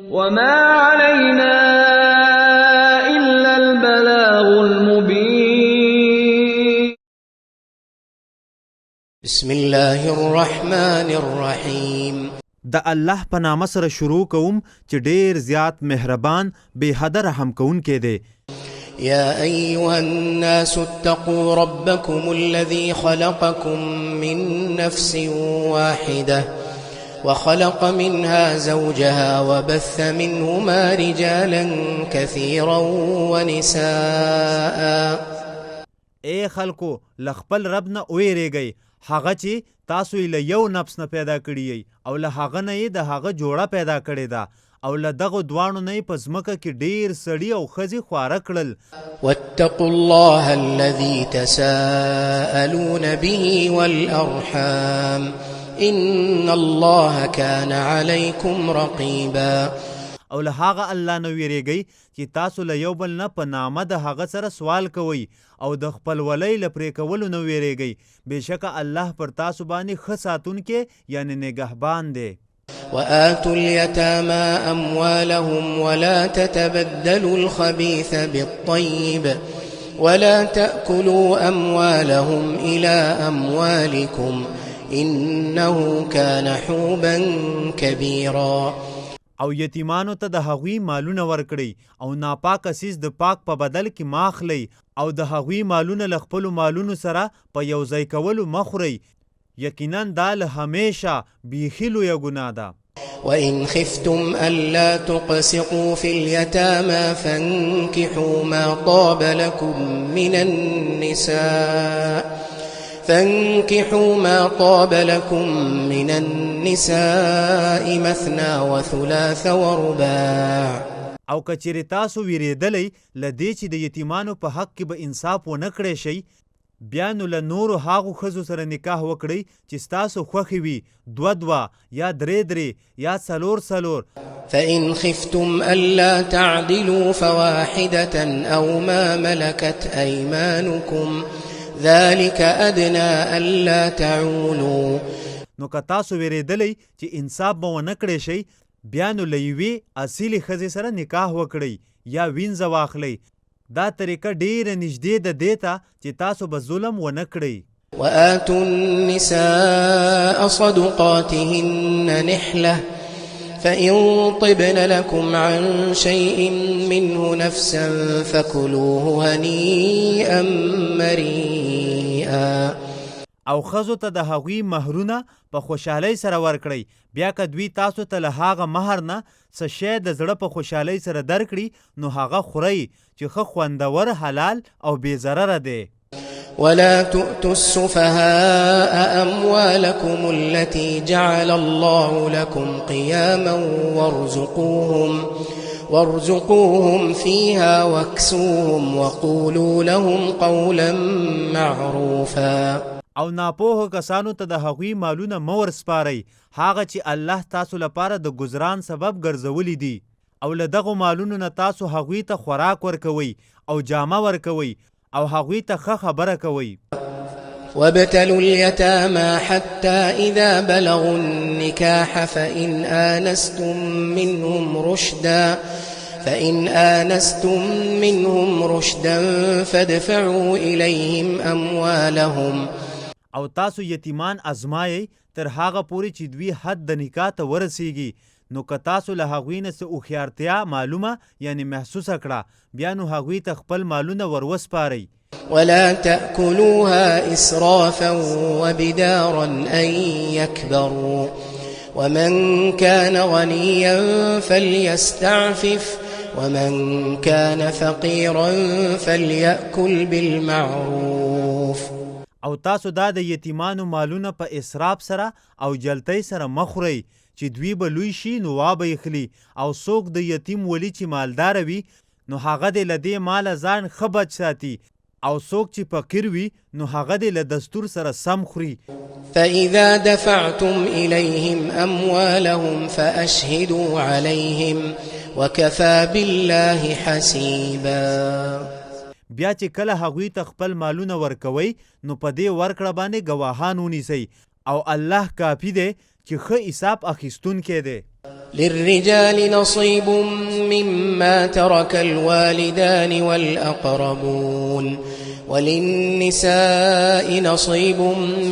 وما علينا إلا البلاغ المبين. بسم الله الرحمن الرحيم. د الله په نامه سره شروع کوم چې ډیر زیات مهربان بے حد رحم کوونکی دی. يا أيها الناس اتقوا ربكم الذي خلقكم من نفس واحدة وخلق منها زوجها وبث منهما رجالا كثيرا ونساء. اے خلکو لخپل رب نه ویریږئ هغه چې تاسو یې له یو نفس نه پیدا کړی یئ او له هغه نه یې د هغه جوړه پیدا کړې ده او له دغو دواړو نه یې په ځمکه کې ډیر سړي او ښځې خواره کړل. واتقوا الله الذي تساءلون به والأرحام إن الله كان عليكم رقيبا. او له هغه الله نه ویریږئ چې تاسو له یو بل نه په نامه د هغه سره سوال کوئ او د خپلولۍ له پرې کولو نه ویریږئ. بېشکه الله پر تاسو باندې ښه ساتونکی یعنې نګهبان دی. وآتوا اليتامى أموالهم ولا تتبدلوا الخبيث بالطيب ولا تأكلوا أموالهم إلى أموالكم إنه كان حوبا كبيرا. او یتیمانو ته د هغوی مالونه ورکړئ او ناپاک اسیس د پاک په بدل کې ماخلئ او د هغوی مالونه له خپلو مالونو سره په یو ځای کولو مخورئ. یقینا دا له همیشه بیخي لویه ګناه ده. وإن خفتم ألا تقسطوا في اليتامى فانكحوا ما طاب لكم من النساء مثنى وثلاث ورباع. او که چیرې تاسو ویرېدلی له دې چې د یتیمانو په حق کې به انصاف ونه کړی شئ بیا نو له نورو هغو ښځو سره نکاح وکړئ چې ستاسو خوښې وي، دوه دوه یا درې درې یا څلور څلور. فإن خفتم ألا تعدلوا فواحدة أو ما ملكت أيمانكم ذلك أدنى ألا تعولوا. نو که تاسو ویرېدلی چې انصاف به ونه کړی شئ بیا نو له یوې اصیلې ښځې سره نکاح وکړئ یا وینځه واخلئ. دا طریقه ډیره نږدې ده دې ته چې تاسو به ظلم ونه کړئ. وآتوا النساء صدقاتهن نحلة فإن طبن لكم عن شيء منه نفسا فكلوه هنيئا مريئا. او ښځو ته د هغوی مهرونه په خوشحالۍ سره ورکړئ. بیا که دوی تاسو ته له هغه مهر نه څه شی د زړه په خوشحالۍ سره درکړي نو هغه خورئ چې ښه خوندور، حلال او بې ضرره دی. ولا تؤتوا السفهاء أموالكم التي جعل الله لكم قياما وارزقوهم فيها واكسوهم وقولوا لهم قولا معروفا. او ناپوهو کسانو ته د هغوی مالونه مه ورسپارئ هغه چې الله تاسو لپاره د ګزران سبب ګرځولی دي او له دغو مالونو نه تاسو هغوی ته خوراک ورکوئ او جامه ورکوئ او هغوی ته ښه خبره کوئ. وابتلوا اليتامى حتى إذا بلغوا النكاح فإن آنستم منهم رشدا فادفعوا إليهم أموالهم. او تاسو یتیمان ازمایئ تر هغه پورې چې دوی حد د نکاح ته ورسیږي. نو که تاسو له هغوی نه څه هوښیارتیا معلومه یعنې محسوسه کړه بیا نو هغوی ته خپل مالونه وروسپارئ. ولا تأكلوها إسرافا وبدارا أن يكبروا ومن كان غنيا فليستعفف ومن كان فقيرا فليأكل بالمعروف. او تاسو دا د یتیمانو مالونه په اسراف سره او جلتۍ سره مخورئ چې دوی به لوی شي نو وابه یخلي او څوک د یتیم ولی چې مالدار وي نو هغه دې له دې ماله ځان ښه بچ ساتي او څوک چې فقیر وي نو هغه دې له دستور سره سم خوري. فإذا دفعتم إليهم أموالهم فأشهدوا عليهم وكفى بالله حسيبا. بیا چې کله هغوی ته خپل مالونه ورکوئ نو په دې ورکړه باندې ګواهان ونیسئ او الله کافي دی چې ښه حساب اخیستونکی دی. للرجال نصيب مما ترك الوالدان والأقربون وللنساء نصيب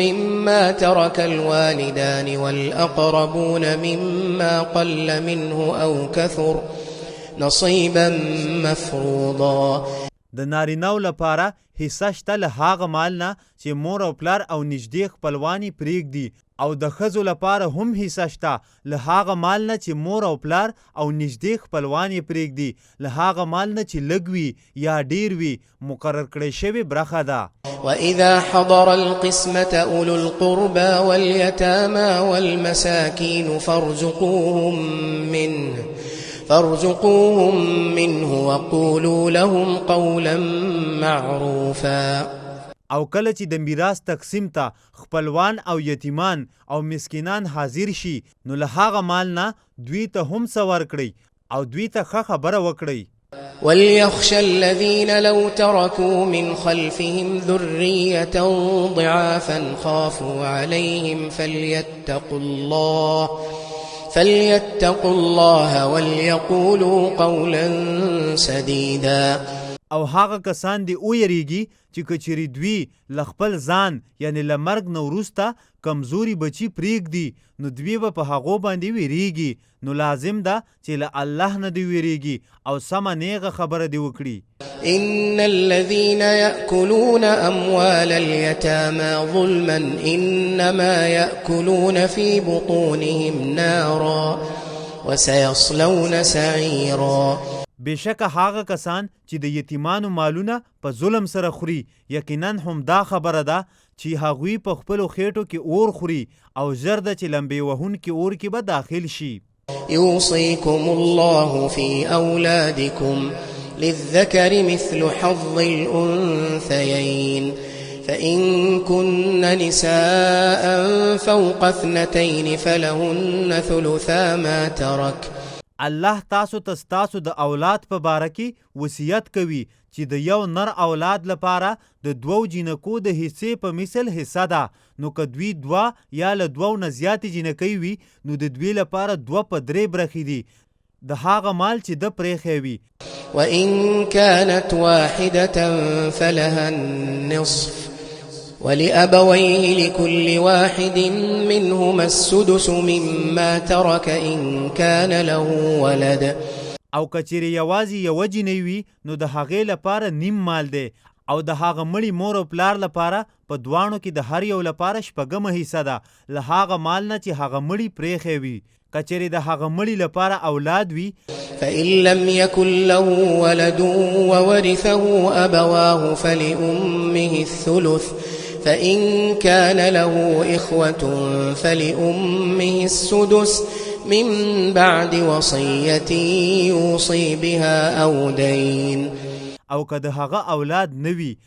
مما ترك الوالدان والأقربون مما قل منه أو كثر نصيبا مفروضا. د نارینه‌و لپاره حصه شته له هغه مال نه چې مور او پلار او نږدې خپلوانې پرېږدي، او د ښځو لپاره هم حصه شته له هغه مال نه چې مور او پلار او نږدې خپلوانې پرېږدي، له هغه مال نه چې لږ وي یا ډیر وي، مقرر کړی شوې برخه ده. وإذا حضر القسمة أولو القربى واليتامى والمساكين فارزقوهم منه وقولوا لهم قولا معروفا. او کله چې د میراث تقسیم ته خپلوان او یتیمان او مسکینان حاضر شي، نو له هغه مال نه دوی ته هم څه ورکړئ او دوی ته ښه خبره وکړئ. وليخشى الذين لو تركوا من خلفهم ذرية ضعافا خافوا عليهم فليتقوا الله وليقولوا قولا سديدا. او هغه کسان دی ویریږي چې کچری دوی له خپل ځان یعنی له مرګ نه وروسته کمزوري بچي پرېږدي، نو دوی به په هغو باندې ویریږي، نو لازم ده چې له الله نه دی ویریږي او سمه نیغه خبره دی وکړي. إن الذين يأكلون أموال اليتامى ظلما إنما يأكلون في بطونهم نارا وسيصلون سعيرا. بشکه هغه کسان چې د یتیمانو مالونه په ظلم سره خوري، یقینا هم دا خبره ده چې هغوی په خپلو خېټو کې اور خوري او ژر ده چې لمبې وهونکي اور کې به داخل شي. يوصيكم الله في أولادكم للذكر مثل حظ الأنثيين فإن كن نساء فوق 2 فلهن ثلثا ما ترك. الله تاسو ته ستاسو د اولاد په باره کې وصیت کوي چې د یو نر اولاد لپاره د 2 جینکو د حصې په مثل حصه ده، نو که دوی 2 یا له 2 نه زیاتې جینکۍ وي، نو د دوی لپاره 2 په 3 برخې دي د هغه مال چې د پرېښی وي. وإن كانت واحدة فلها النصف ولأبويه لكل واحد منهما السدس مما ترك إن كان له ولد. او کچری یوازې یو جینۍ وي، نو د هغې لپاره نیم مال دی، او د هغه مړي مور او پلار لپاره په دوانو کې د هر یو لپاره 6مه حصه ده له هغه مال نه چې هغه مړي پرېښی وي. کچری د هغه مړي لپاره اولاد وي، فإن لم يكن له ولد وورثه أبواه فلأمه الثلث فإن كان له إخوة فلأمه السدس من بعد وصية يوصي بها أو دين. او که د هغه اولاد نوي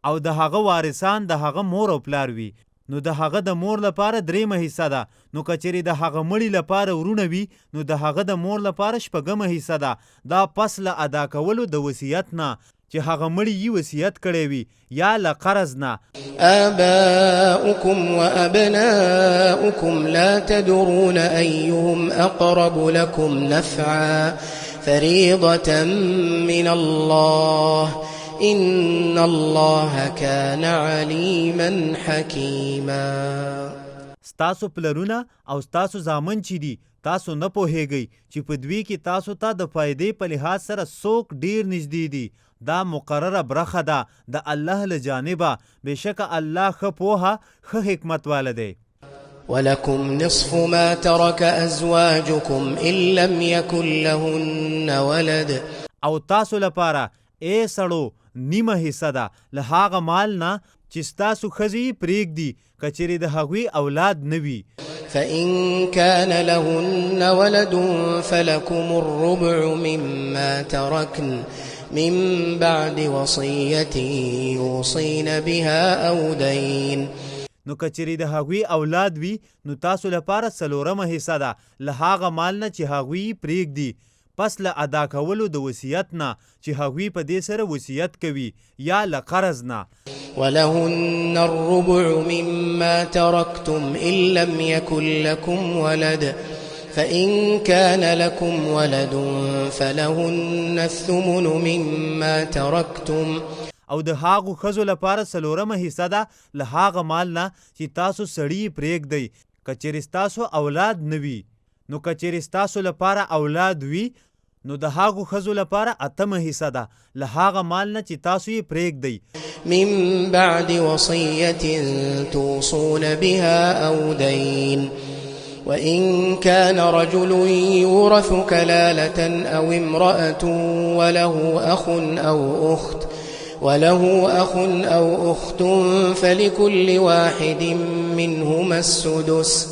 او د هغه وارثان د هغه مور او پلار وي، نو د هغه د مور لپاره 3مه حصه ده. نو کچری د هغه مړي لپاره ورونه وي، نو د هغه د مور لپاره 6مه حصه ده. دا پس له ادا کولو د وصیت نه چې هغه مړي یې وصیت کړی وي یا له قرض نه. آباؤكم وأبناؤكم لا تدرون أيهم أقرب لكم نفعا فريضة من الله إن الله كان عليما حكيما. ستاسو پلرونه او ستاسو زامن چې دي، تاسو نه پوهیږئ چې په دوی کې تاسو ته د فائدې په لحاظ سره څوک ډیر نږدې دي. دا مقرره برخه ده د الله له جانبه، بشکه الله ښه پوهه ښه حکمت واله دی. ولكم نصف ما ترك أزواجكم إن لم يكن لهن ولد. او تاسو لپاره ای سړو نیمه حصه ده له هغه مال نه چې ستاسو ښځې پرېږدي کچېرې د هغوی اولاد نه وي. فإن كان لهن ولد فلكم الربع مما تركن من بعد وصية يوصين بها أو دين. نو کچری د هغوی اولاد وي، نو تاسو لپاره 4مه حصه ده له هغه مال نه چې هغوی پرېږدي، پس له ادا کولو د وصیت نه چې هغوی په دې سره وصیت کوي، یا له قرض نه. ولهن الربع مما تركتم إن لم يكن لكم ولد فإن كان لكم ولد فلهن الثمن مما تركتم او د هاغو ښځو لپاره څلورمه حصه ده له هاغه مال نه چې تاسو سړي پرېږدئ که چیرې ستاسو اولاد نه وي. نو که چیرې ستاسو لپاره اولاد وي نو د هاغو ښځو لپاره اتمه حصه ده له هاغه مال نه چې تاسو یې پرېږدئ من بعد وصية توصون بها أو دين وإن كان رجل يورث كلالة أو امرأة وله أخ أو أخت فلكل واحد منهما السدس.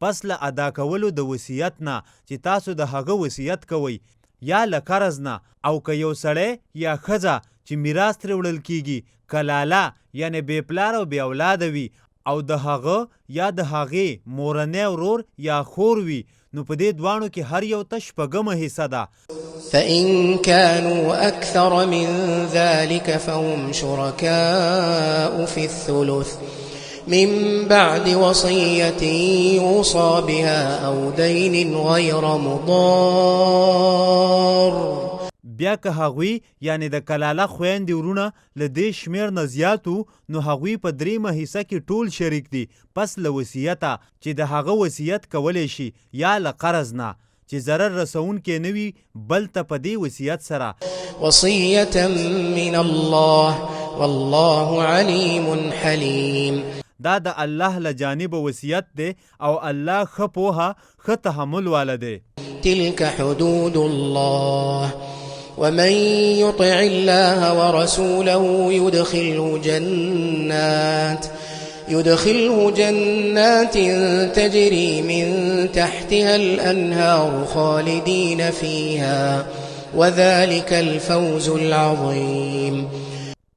پس له ادا کولو د وصیت نه چې تاسو د هغه وصیت کوئ یا له قرض نه او که یو سړی یا ښځه چې میراث ترې وړل کیږي کلاله یعنی بې پلار او بې اولاده وي او د هغه یا د هغې مورنی ورور یا خور وي نو په دې دواړو کې هر یو ته شپږمه حصه ده. فإن كانوا أكثر من ذلك فهم شركاء في الثلث من بعد وصية يوصى بها أو دين غير مضار. بیا که هغوی یعنی د کلاله خویندې ورونه له دې شمېر نه زیاتو نو هغوی په دریمه حصه کې ټول شریک دي پس له وصیته چې د هغه وصیت کولی شي یا له قرض نه چې ضرر رسونکی نه وي بل ته په دې وصیت سره. وصیة من الله والله علیم حلیم. دا د الله له جانب وصیت دی او الله ښه پوهه ښه تحمل والا دی. تلك حدود الله ومن يطع الله ورسوله يدخله جنات تجري من تحتها الأنهار خالدين فيها وذلك الفوز العظيم.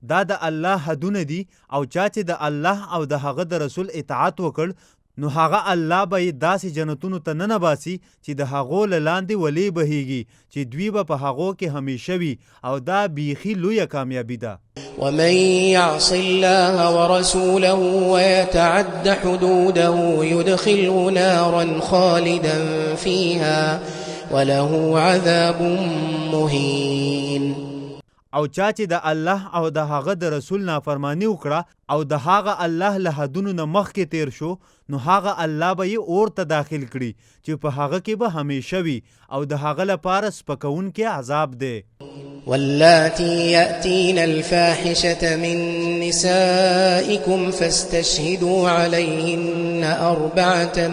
دا د الله حدونه دي او چا چې د الله او د هغه د رسول اطاعت وکړ نو هغه الله به یې داسې جنتونو ته ننباسي چې د هغو له لاندې ولې بهیږي چې دوی به په هغو کې همیشه وي او دا بیخي لویه کامیابي ده. ومن يعص الله ورسوله ويتعد حدوده يدخله نارا خالدا فيها وله عذاب مهين. او چا چې د الله او د هغه د رسول نافرمانی وکړه او د هغه الله له حدونو نه مخکې تیر شو نو هغه الله به یې اور ته داخل کړي چې په هغه کې به همیشه وي او د هغه لپاره سپکونکی عذاب دی. واللاتي يأتين الفاحشة من نسائكم فاستشهدوا عليهن 4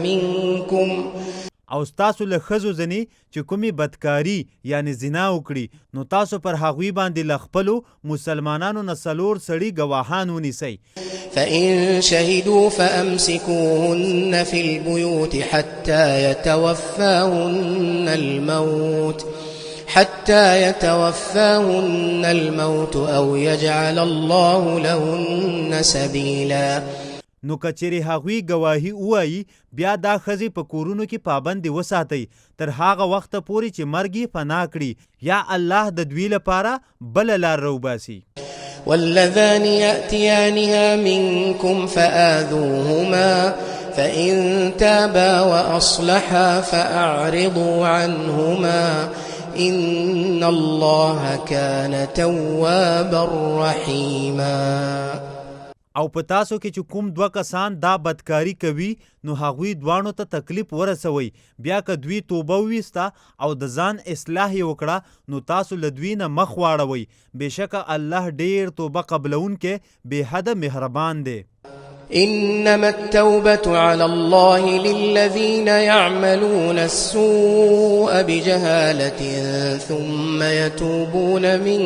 منكم. او ستاسو له ښځو ځینې چې کومې بدکاري یعنی زنا وکړي نو تاسو پر هغوی باندې له خپلو مسلمانانو نه 4 سړي ګواهان ونیسئ. فإن شهدوا فأمسكوهن في البيوت حتى يتوفاهن الموت أو يجعل الله لهن سبيلا. نو کچېرې هغوی ګواهي ووایي بیا دا ښځې په کورونو کې پابندې وساتئ تر هغه وخته پورې چې مرګ یې فنا کړي یا الله د دوی لپاره بله لار راوباسي. واللذان يأتيانها منكم فآذوهما فإن تابا وأصلحا فأعرضوا عنهما إن الله كان توابا رحيما. او په تاسو کې چې کوم 2 کسان دا بدکاری کوي نو هغوی دواړو ته تکلیف ورسوي بیا که دوی توبه وویسته او د ځان اصلاح یې وکړه نو تاسو له دوی نه مخ واړوئ بېشکه الله ډېر توبه قبلونکی بې حده مهربان دی. إنما التوبة على الله للذين يعملون السوء بجهالة ثم يتوبون من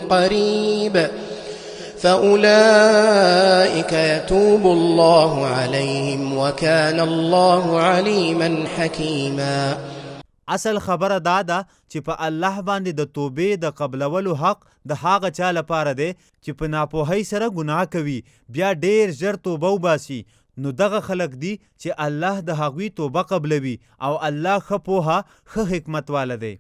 قريب فأولئك يتوب الله عليهم وكان الله عليما حكيما. اصل خبره دا ده چې په الله باندې د توبې د قبلولو حق د هغه چا لپاره دی چې په ناپوهۍ سره ګناه کوي بیا ډېر ژر توبه وباسي نو دغه خلک دي چې الله د هغوی توبه قبلوي او الله ښه پوهه ښه حکمت والا دی.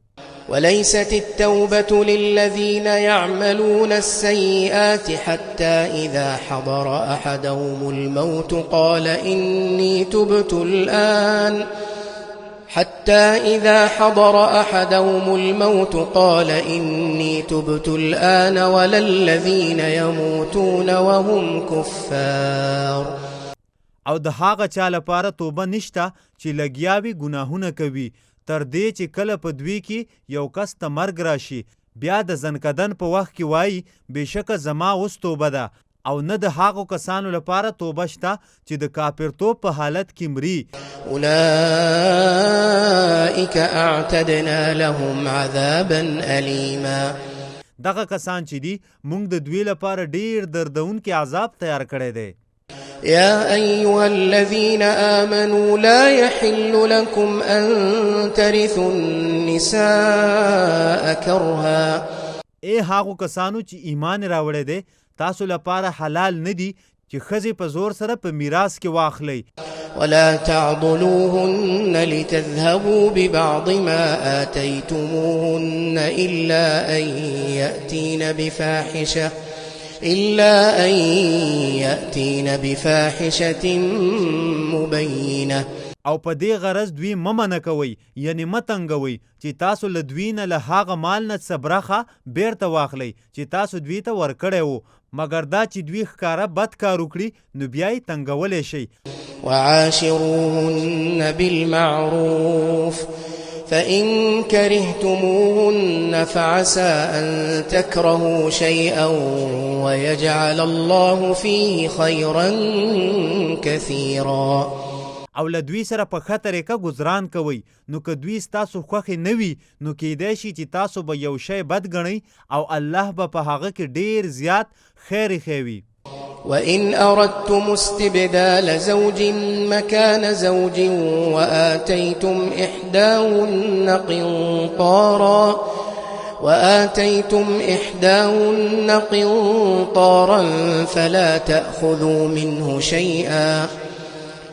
وليست التوبة للذين يعملون السيئات حتى إذا حضر أحدهم الموت قال إني تبت الآن حتى إذا حضر أحدهم الموت قال إني تبت الآن ولا الذين يموتون وهم كفار. او د هغه چا لپاره توبه نشته چې لګیا وي ګناهونه کوي تر دې چې کله په دوی کې یو کس ته مرګ راشي بیا د زنکدن په وخت کې وایي بېشکه زما اوس توبه ده، او نه د هغو کسانو لپاره توبه شته چې د کافرتوب په حالت کې مري. أولئك أعتدنا لهم عذابا أليما. دغه کسان چې دي موږ د دوی لپاره ډیر دردونکي عذاب تیار کړی دی. يا أيها الذين آمنوا لا يحل لكم أن ترثوا النساء كرها. ای هغو کسانو چې ایمان راوړی دی تاسو لپاره حلال نه دي چې ښځې په زور سره په میراث کې واخلئ. ولا تعضلوهن لتذهبوا ببعض ما آتيتموهن إلا أن يأتين بفاحشة مبينة. او په دې غرض دوی ممنه کوئ یعنی متنګوئ چې تاسو له دوی نه له هغه مال نه څه برخه بیرته واخلئ چې تاسو دوی ته ورکړی وو، مګر دا چې دوی ښکاره بد کار وکړي نو بیا یې تنګولی شئ. وعاشروهن بالمعروف فإن كرهتموهن فعسى أن تكرهوا شيئا ويجعل الله فيه خيرا كثيرا. او له دوی سره په ښه طریقه ګزران کوئ، نو که دوی ستاسو خوښې نه وي نو کیدای شي چې تاسو به یو شی بد ګڼئ او الله به په هغه کې ډیر زیات خیر ایښی. وإن أردتم استبدال زوج مكان زوج وآتيتم إحداهن قنطارا فلا تأخذوا منه شيئا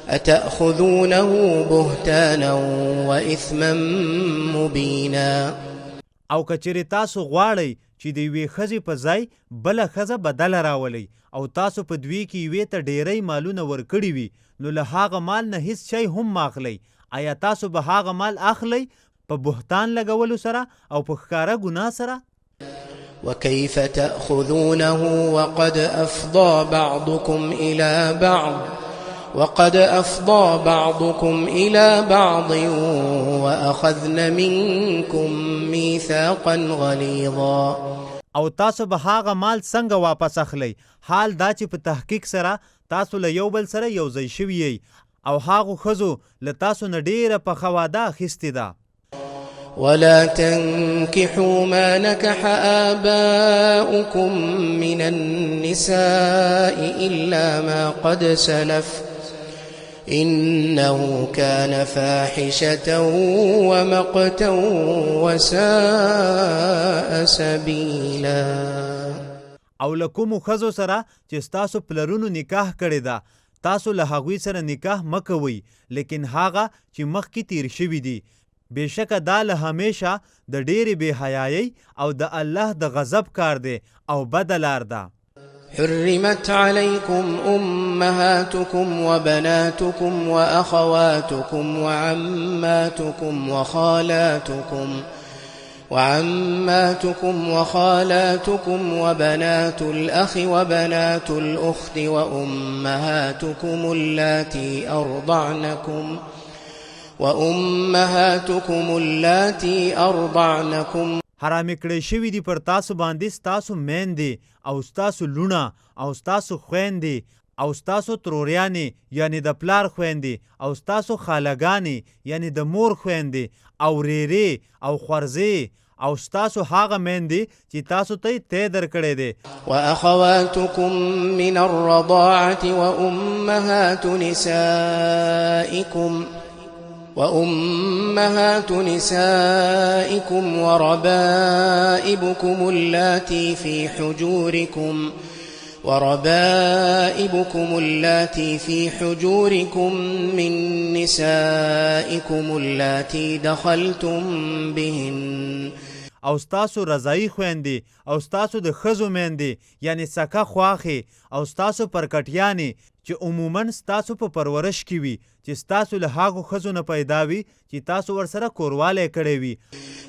أتأخذونه بهتانا وإثما مبينا. او کچری تاسو غواړئ چې د یوې ښځې په ځای بله ښځه بدله راولئ او تاسو په دوی کې یوې ته ډیری مالونه ورکړي وي نو له هغه مال نه هیڅ شی هم ماخلئ. آیا تاسو به هغه مال اخلئ په بهتان لګولو سره او په ښکاره ګناه سره؟ وكيف تأخذونه وقد أفضى بعضكم إلى بعض وأخذن منكم ميثاقا غليظا. او تاسو به هغه مال څنګه واپس اخلئ حال دا چې په تحقیق سره تاسو له یو بل سره یو ځای شوي یئ او هغو ښځو له تاسو نه ډیره پخه واده اخیستې ده. ولا تنكحوا ما نكح آباؤكم من النساء إلا ما قد سلف إنه كان فاحشة ومقتا وساء سبيلا. او له کومو ښځو سره چې ستاسو پلرونو نکاح کړې ده تاسو له هغوی سره نکاح مه کوئ، لیکن هغه چې مخکې تیر شوي دي. بېشکه دا له همیشه د ډېرې بې حیایۍ او د الله د غضب کار دی او بده لار ده. حرمت عليكم أمهاتكم وبناتكم وأخواتكم وعماتكم وخالاتكم وبنات الأخ وبنات الأخت وأمهاتكم اللاتي أرضعنكم. حرامې کړی شوي دي پر تاسو باندې ستاسو میندې او ستاسو لونه او ستاسو خویندې او ستاسو تروریانې یعنی د پلار خویندې او ستاسو خالګانې یعنی د مور خویندې او ریرې او خورزې او ستاسو هغه میندې چې تاسو ته یې تی درکړی دی. وأخواتكم من الرضاعة وأمهات نسائكم وربائبكم اللاتي في حجوركم من نسائكم اللاتي دخلتم بهن. او ستاسو رضایي خویندې او ستاسو د ښځو میندې یعنی سکه خواښې او ستاسو پرکټیانې چې عموما ستاسو په پرورش کې وي چې ستاسو له هغو ښځو نه پیدا وي چې تاسو ورسره کوروالی کړی وي.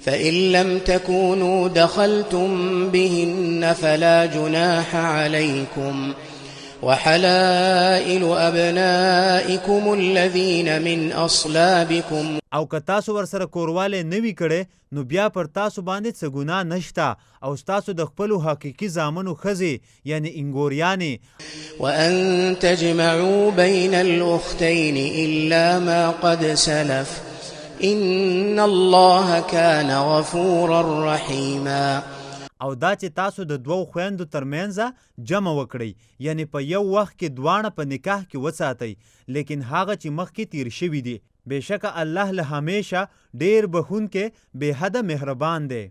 فإن لم تكونوا دخلتم بهن فلا جناح عليكم وحلائل أبنائكم الذين من أصلابكم. او که تاسو ورسره کوروالی نه وي کړی نو بیا پر تاسو باندې څه ګناه نشته او ستاسو د خپلو حقیقي زامنو ښځې یعنی انګوریانې. وأن تجمعوا بين الأختين إلا ما قد سلف إن الله كان غفورا رحيما. او دا چې تاسو د دوو خویندو ترمنځه جمع وکړئ یعنی په یو وخت کې دواړه په نکاح کې وساتئ لیکن هغه چې مخکې تیر شوي دي. بېشکه الله له همیشه ډیر بخونکی بې حده مهربان دی.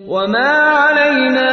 وما علينا